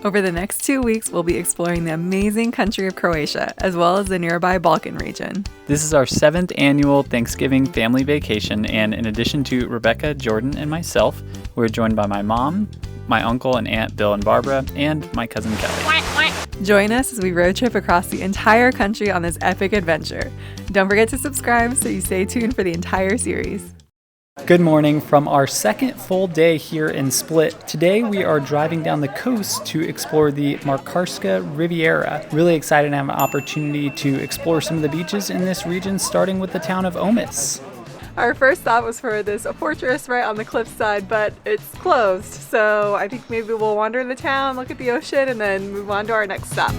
Over the next 2 weeks, we'll be exploring the amazing country of Croatia, as well as the nearby Balkan region. This is our 7th annual Thanksgiving family vacation, and in addition to Rebecca, Jordan, and myself, we're joined by my mom, my uncle and aunt Bill and Barbara, and my cousin Kelly. Join us as we road trip across the entire country on this epic adventure. Don't forget to subscribe so you stay tuned for the entire series. Good morning from our second full day here in Split. Today we are driving down the coast to explore the Markarska Riviera. Really excited to have an opportunity to explore some of the beaches in this region, starting with the town of Omis. Our first stop was for this fortress right on the cliffside, but it's closed. So I think maybe we'll wander in the town, look at the ocean, and then move on to our next stop.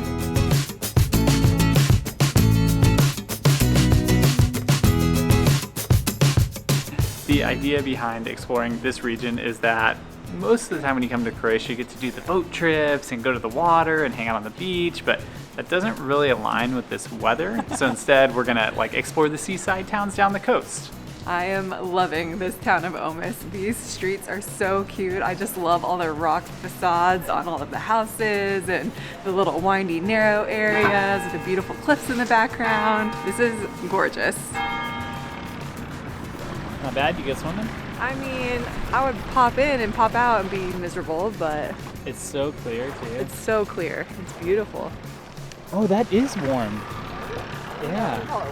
The idea behind exploring this region is that most of the time when you come to Croatia, you get to do the boat trips and go to the water and hang out on the beach, but that doesn't really align with this weather. So instead, we're gonna explore the seaside towns down the coast. I am loving this town of Omis. These streets are so cute. I just love all the rock facades on all of the houses and the little windy, narrow areas with the beautiful cliffs in the background. This is gorgeous. Not bad, you get swimming? I mean, I would pop in and pop out and be miserable, but It's so clear too. it's so clear. It's beautiful. Oh, that is warm. Yeah.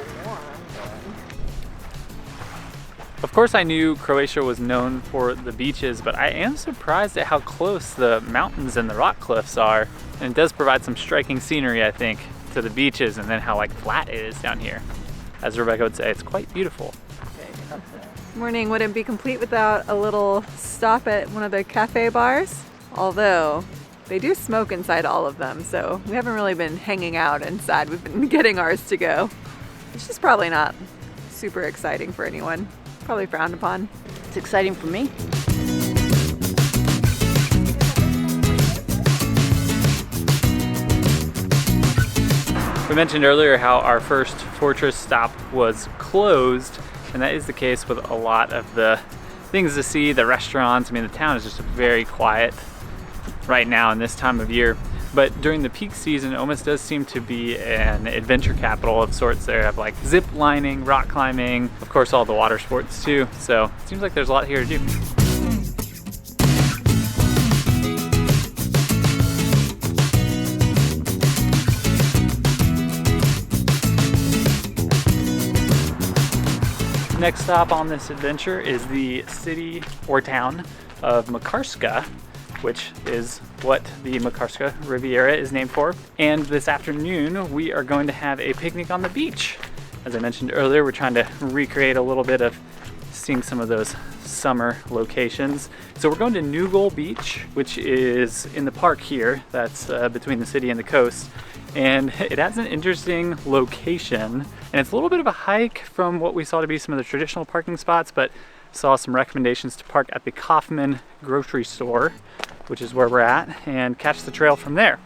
Of course I knew Croatia was known for the beaches, but I am surprised at how close the mountains and the rock cliffs are. And it does provide some striking scenery, I think, to the beaches, and then how flat it is down here. As Rebecca would say, it's quite beautiful. Morning wouldn't be complete without a little stop at one of the cafe bars, although they do smoke inside all of them, so we haven't really been hanging out inside. We've been getting ours to go, which is probably not super exciting for anyone. Probably frowned upon. It's exciting for me. We mentioned earlier how our first fortress stop was closed, and that is the case with a lot of the things to see, the restaurants. I mean, the town is just very quiet right now in this time of year. But during the peak season, Omis does seem to be an adventure capital of sorts. They have zip lining, rock climbing, of course all the water sports too. So it seems like there's a lot here to do. Next stop on this adventure is the city or town of Markarska, which is what the Markarska Riviera is named for. And this afternoon, we are going to have a picnic on the beach. As I mentioned earlier, we're trying to recreate a little bit of seeing some of those summer locations. So we're going to Nugal Beach, which is in the park here, that's between the city and the coast. And it has an interesting location, and it's a little bit of a hike from what we saw to be some of the traditional parking spots, but saw some recommendations to park at the Kaufman grocery store, which is where we're at, and catch the trail from there.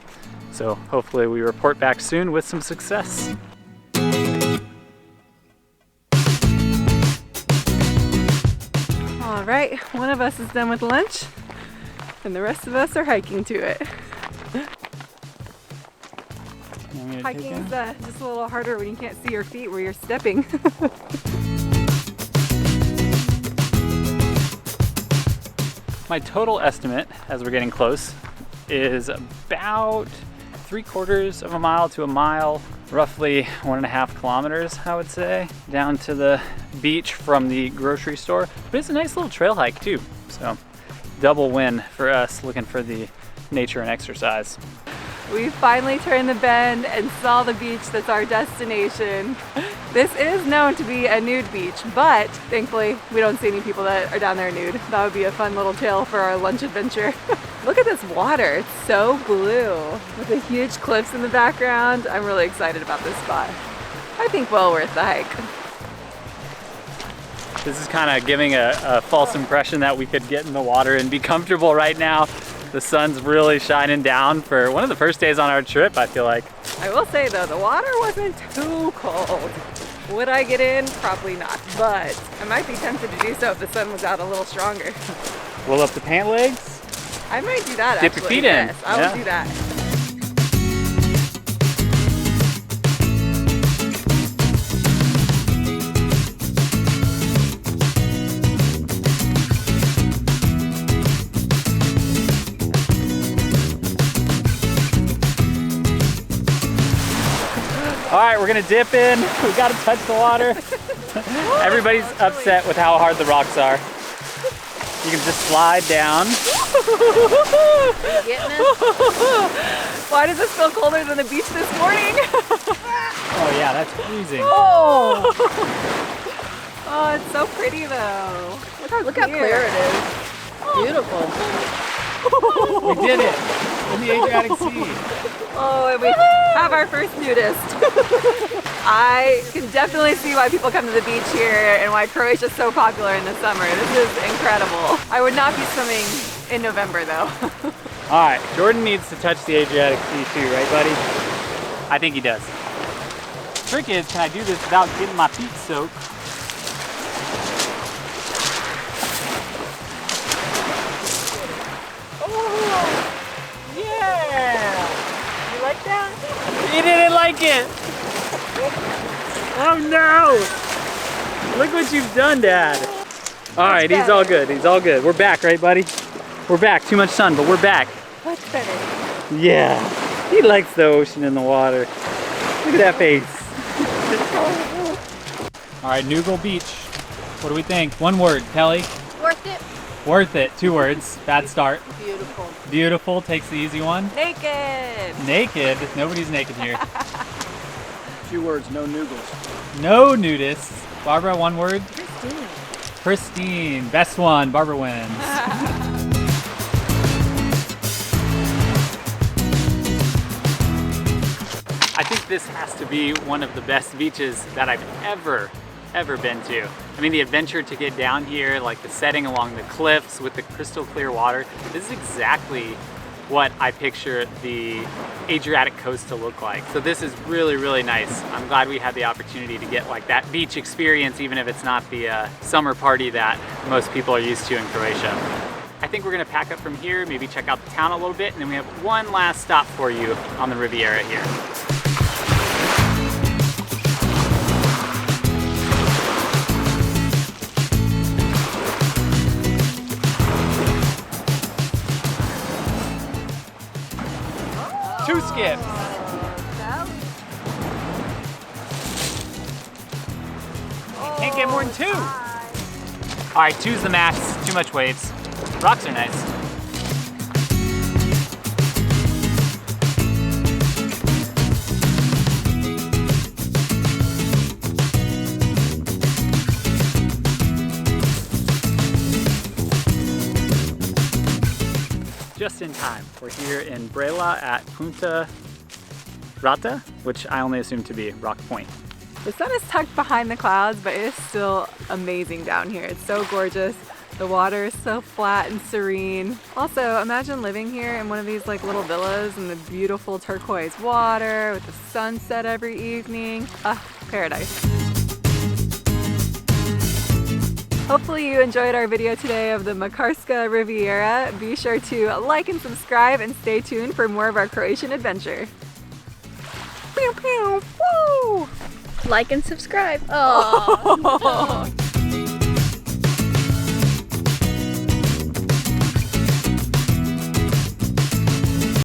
So hopefully we report back soon with some success. All right, one of us is done with lunch, and the rest of us are hiking to it. Hiking is just a little harder when you can't see your feet where you're stepping. My total estimate, as we're getting close, is about 3/4 of a mile to a mile, roughly 1.5 kilometers, I would say, down to the beach from the grocery store. But it's a nice little trail hike too, so double win for us looking for the nature and exercise. We finally turned the bend and saw the beach that's our destination. This is known to be a nude beach, but thankfully we don't see any people that are down there nude. That would be a fun little tale for our lunch adventure. Look at this water, it's so blue with the huge cliffs in the background. I'm really excited about this spot. I think well worth the hike. This is kind of giving a false impression that we could get in the water and be comfortable right now. The sun's really shining down for one of the first days on our trip, I feel like. I will say though, the water wasn't too cold. Would I get in? Probably not, but I might be tempted to do so if the sun was out a little stronger. Roll up the pant legs. I might do that. Dip your feet in. Yes, I will do that. All right, we're gonna dip in. We gotta touch the water. Everybody's upset with how hard the rocks are. You can just slide down. Getting it? Why does this feel colder than the beach this morning? Oh yeah, that's freezing. Oh! Oh, it's so pretty though. Look how clear it is. Beautiful. We did it in the Adriatic Sea. Oh, and we have our first nudist. I can definitely see why people come to the beach here and why Croatia is so popular in the summer. This is incredible. I would not be swimming in November though. All right, Jordan needs to touch the Adriatic Sea too, right buddy? I think he does. The trick is, can I do this without getting my feet soaked? Like that? He didn't like it. Oh no! Look what you've done, Dad. All right, he's all good. He's all good. We're back, right, buddy? We're back. Too much sun, but we're back. What's better? Yeah. He likes the ocean and the water. Look at that face. All right, Nugal Beach. What do we think? One word, Kelly. Worth it. Worth it. 2 words. Bad start. Beautiful. Beautiful takes the easy one. Naked. Naked. Nobody's naked here. 2 words, no noodles. No nudists. Barbara, 1 word. Pristine. Pristine. Best one. Barbara wins. I think this has to be one of the best beaches that I've ever been to. I mean, the adventure to get down here, like the setting along the cliffs with the crystal clear water, this is exactly what I picture the Adriatic coast to look like. So this is really, really nice. I'm glad we had the opportunity to get like that beach experience, even if it's not the summer party that most people are used to in Croatia. I think we're gonna pack up from here, maybe check out the town a little bit, and then we have one last stop for you on the Riviera here. Two skips. Can't get more than 2. All right, 2's the max. Too much waves. Rocks are nice. Just in time. We're here in Brela at Punta Rata, which I only assume to be Rock Point. The sun is tucked behind the clouds, but it is still amazing down here. It's so gorgeous. The water is so flat and serene. Also, imagine living here in one of these like little villas in the beautiful turquoise water with the sunset every evening. Ah, paradise. Hopefully you enjoyed our video today of the Markarska Riviera. Be sure to like and subscribe and stay tuned for more of our Croatian adventure. Pew pew, woo! Like and subscribe. Oh.